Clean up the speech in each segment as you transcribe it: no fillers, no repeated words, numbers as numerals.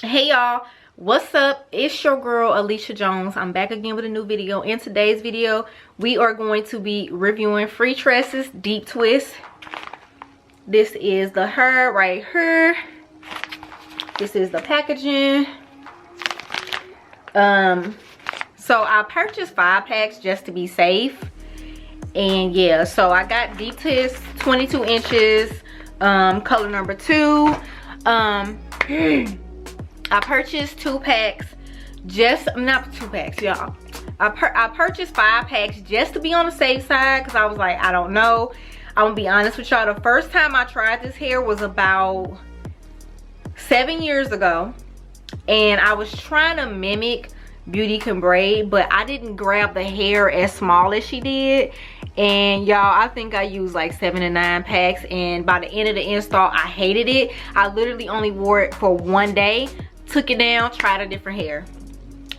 Hey y'all, what's up? It's your girl Alicia Jones. I'm back again with a new video. In today's video we are going to be reviewing Freetress Deep Twist. This is the hair right here. This is the packaging. So I purchased 5 packs just to be safe, and yeah, so I got Deep Twist 22 inches, color number 2. I purchased 2 packs, not 2 packs, y'all. I purchased 5 packs just to be on the safe side, because I was like, I don't know. I'm gonna be honest with y'all. The first time I tried this hair was about 7 years ago, and I was trying to mimic Beauty Can Braid, but I didn't grab the hair as small as she did. And y'all, I think I used like 7 to 9 packs, and by the end of the install I hated it. I literally only wore it for 1 day, took it down, tried a different hair.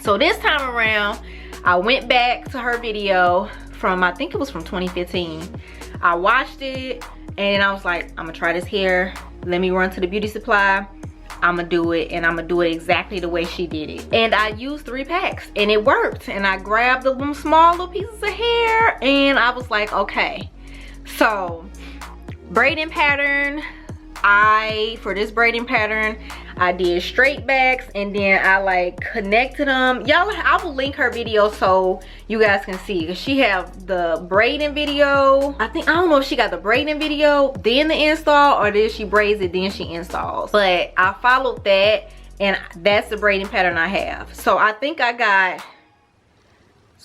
So this time around I went back to her video from, I think it was from 2015. I watched it and I was like, I'm gonna try this hair. Let me run to the beauty supply. I'm gonna do it, and I'm gonna do it exactly the way she did it. And I used 3 packs and it worked. And I grabbed the small little pieces of hair and I was like, okay. So braiding pattern, for this braiding pattern I did straight backs, and then I like connected them. Y'all, I will link her video so you guys can see, because she have the braiding video. I don't know if she got the braiding video then the install, or then she braids it then she installs, but I followed that, and that's the braiding pattern I have. So I think I got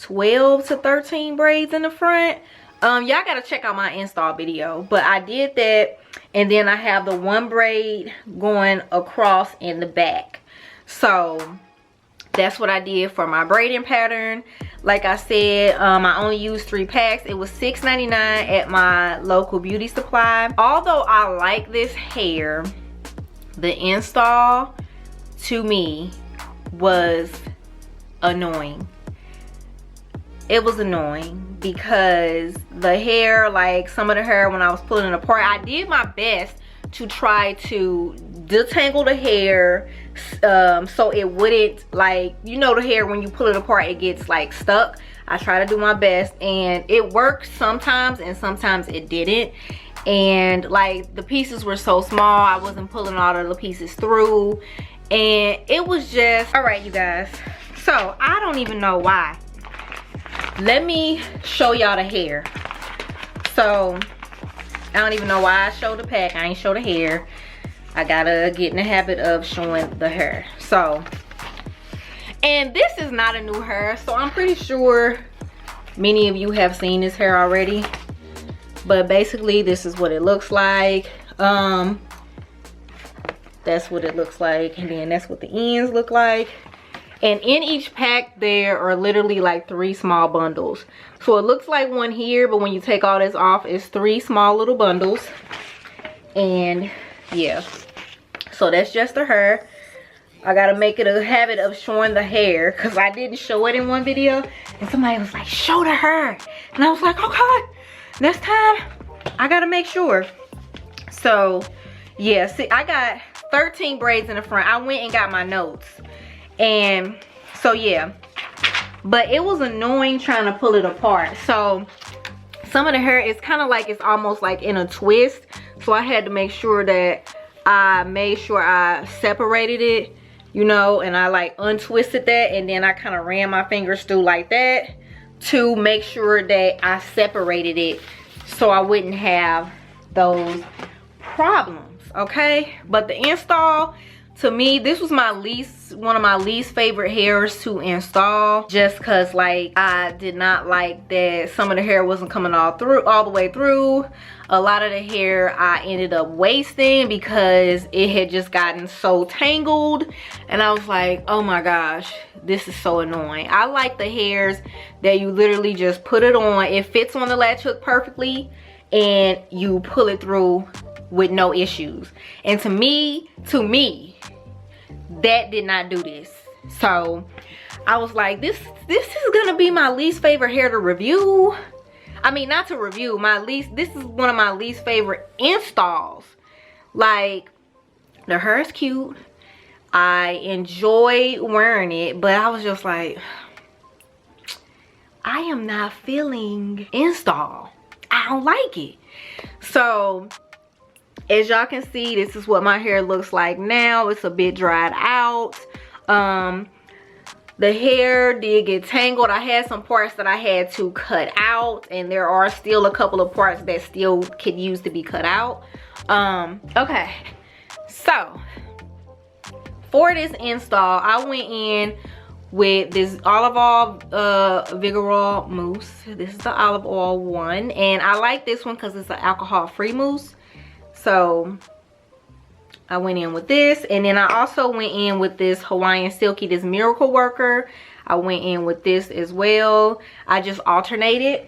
12 to 13 braids in the front. Y'all gotta check out my install video, but I did that. And then I have the 1 braid going across in the back. So that's what I did for my braiding pattern. Like I said, I only used 3 packs. It was $6.99 at my local beauty supply. Although I like this hair, the install to me was annoying. It was annoying because the hair, like some of the hair when I was pulling it apart, I did my best to try to detangle the hair so it wouldn't, like, you know, the hair when you pull it apart it gets like stuck. I try to do my best, and it worked sometimes and sometimes it didn't. And like the pieces were so small, I wasn't pulling all of the pieces through, and it was just, all right you guys, so I don't even know why. Let me show y'all the hair. So I don't even know why I showed the pack. I ain't show the hair. I gotta get in the habit of showing the hair. So, and this is not a new hair, so I'm pretty sure many of you have seen this hair already, but basically this is what it looks like. That's what it looks like, and then that's what the ends look like. And in each pack there are literally like 3 small bundles. So it looks like one here, but when you take all this off, it's 3 small little bundles. And yeah, so that's just the hair. I gotta make it a habit of showing the hair, because I didn't show it in one video, and somebody was like, show the hair. And I was like, okay, next time I gotta make sure. So yeah, see, I got 13 braids in the front. I went and got my notes. And so yeah, but it was annoying trying to pull it apart. So some of the hair is kind of like, it's almost like in a twist, so I had to make sure that I made sure I separated it, you know, and I like untwisted that, and then I kind of ran my fingers through like that to make sure that I separated it so I wouldn't have those problems. Okay, but the install, to me, this was one of my least favorite hairs to install, just cause like I did not like that some of the hair wasn't coming all the way through. A lot of the hair I ended up wasting because it had just gotten so tangled, and I was like, oh my gosh, this is so annoying. I like the hairs that you literally just put it on, it fits on the latch hook perfectly, and you pull it through with no issues. And to me, that did not do this. So I was like, this is gonna be my least favorite hair to review. I mean, not to review, this is one of my least favorite installs. Like, the hair is cute. I enjoy wearing it, but I was just like, I am not feeling install. I don't like it. So as y'all can see, this is what my hair looks like now. It's a bit dried out. The hair did get tangled. I had some parts that I had to cut out, and there are still a couple of parts that still could use to be cut out. Okay, so for this install, I went in with this olive oil Vigorol mousse. This is the olive oil one, and I like this one because it's an alcohol-free mousse. So I went in with this, and then I also went in with this Hawaiian Silky, this Miracle Worker. I went in with this as well. I just alternated.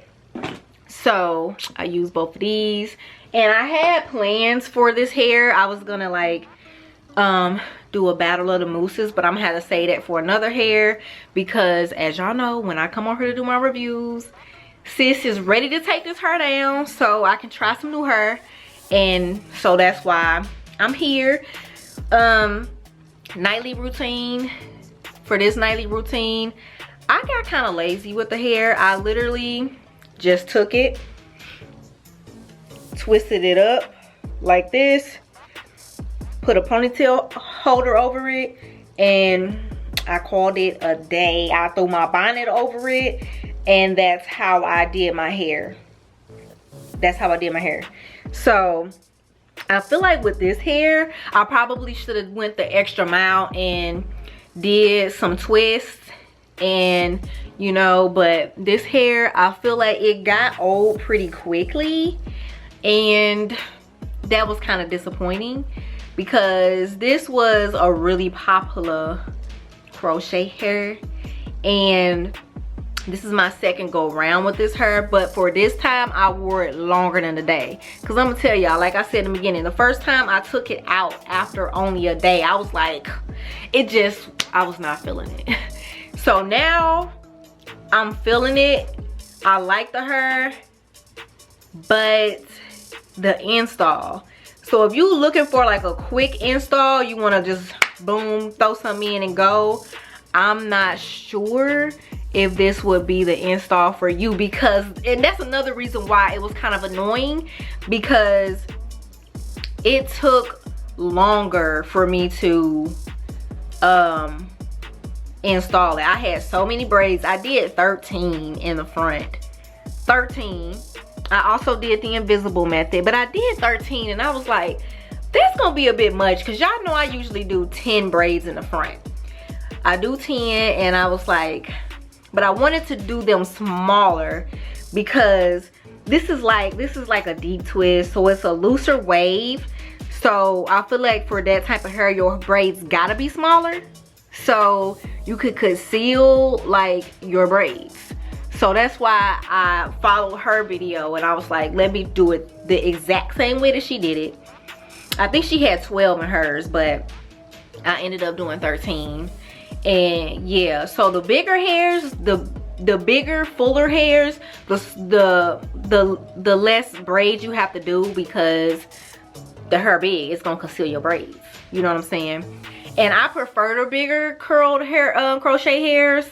So I used both of these, and I had plans for this hair. I was gonna like do a battle of the mousses, but I'm gonna have to say that for another hair, because as y'all know, when I come on here to do my reviews, sis is ready to take this hair down so I can try some new hair. And so that's why I'm here. Nightly routine. For this nightly routine, I got kind of lazy with the hair. I literally just took it, twisted it up like this, put a ponytail holder over it, and I called it a day. I threw my bonnet over it, and that's how I did my hair. That's how I did my hair. So I feel like with this hair, I probably should have went the extra mile and did some twists, and you know, but this hair, I feel like it got old pretty quickly, and that was kind of disappointing, because this was a really popular crochet hair, and this is my second go round with this hair, but for this time I wore it longer than a day. Because I'm gonna tell y'all, like I said in the beginning, the first time I took it out after only a day, I was like, I was not feeling it. So now I'm feeling it. I like the hair, but the install. So if you looking for like a quick install, you want to just boom, throw something in and go, I'm not sure if this would be the install for you, because, and that's another reason why it was kind of annoying, because it took longer for me to install it. I had so many braids. I did 13 in the front, 13. I also did the invisible method, but I did 13, and I was like, that's gonna be a bit much, because y'all know I usually do 10 braids in the front. I do 10, and I was like, but I wanted to do them smaller, because this is like a deep twist, so it's a looser wave. So I feel like for that type of hair, your braids gotta be smaller, so you could conceal like your braids. So that's why I followed her video, and I was like, let me do it the exact same way that she did it. I think she had 12 in hers, but I ended up doing 13. And yeah, so the bigger hairs, the bigger, fuller hairs, the less braids you have to do, because the hair big, it's gonna conceal your braids. You know what I'm saying? And I prefer the bigger curled hair, crochet hairs.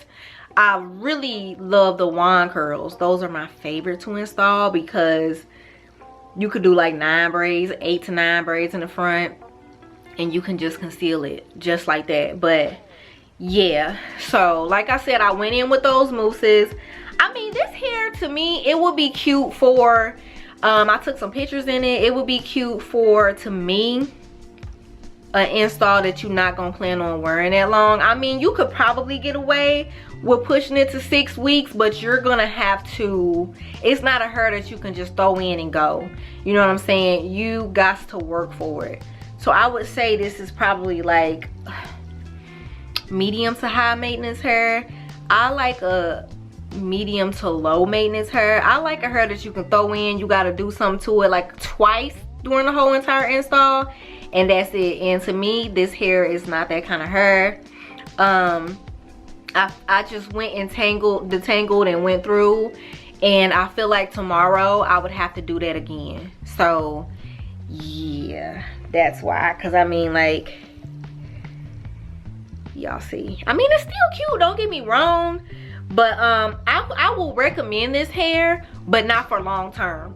I really love the wand curls. Those are my favorite to install, because you could do like 9 braids, 8 to 9 braids in the front, and you can just conceal it just like that. But yeah, so like I said, I went in with those mousses. I mean, this hair to me, it would be cute for I took some pictures in it. It would be cute for, to me, an install that you're not gonna plan on wearing that long. I mean, you could probably get away with pushing it to 6 weeks, but you're gonna have to, it's not a hair that you can just throw in and go. You know what I'm saying? You got to work for it. So I would say this is probably like medium to high maintenance hair. I like a medium to low maintenance hair. I like a hair that you can throw in. You got to do something to it like twice during the whole entire install, and that's it. And to me, this hair is not that kind of hair. I just went and detangled and went through, and I feel like tomorrow I would have to do that again. So yeah, that's why. Because I mean, like, y'all see. I mean, it's still cute, don't get me wrong, but I will recommend this hair, but not for long term,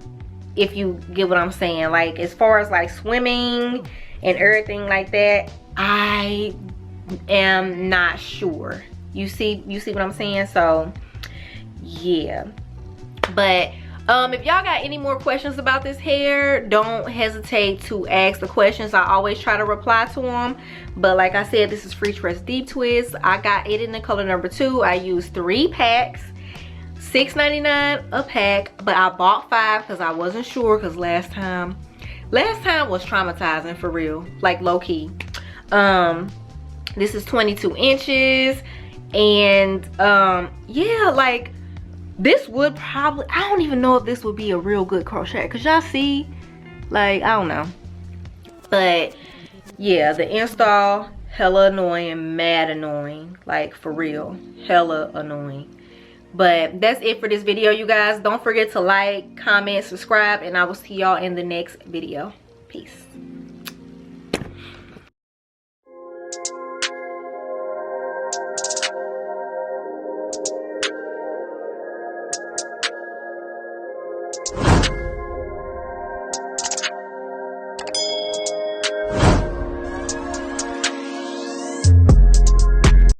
if you get what I'm saying. Like, as far as like swimming and everything like that, I am not sure. You see what I'm saying? So yeah, but if y'all got any more questions about this hair, don't hesitate to ask the questions. I always try to reply to them. But like I said, this is Freetress Deep Twist. I got it in the color number 2. I used 3 packs, $6.99 a pack, but I bought 5 because I wasn't sure, because last time was traumatizing for real, like low key. This is 22 inches, and yeah, like, this would probably, I don't even know if this would be a real good crochet, because y'all see, like, I don't know. But yeah, the install, hella annoying, mad annoying, like for real, hella annoying. But that's it for this video, you guys. Don't forget to like, comment, subscribe, and I will see y'all in the next video. Peace.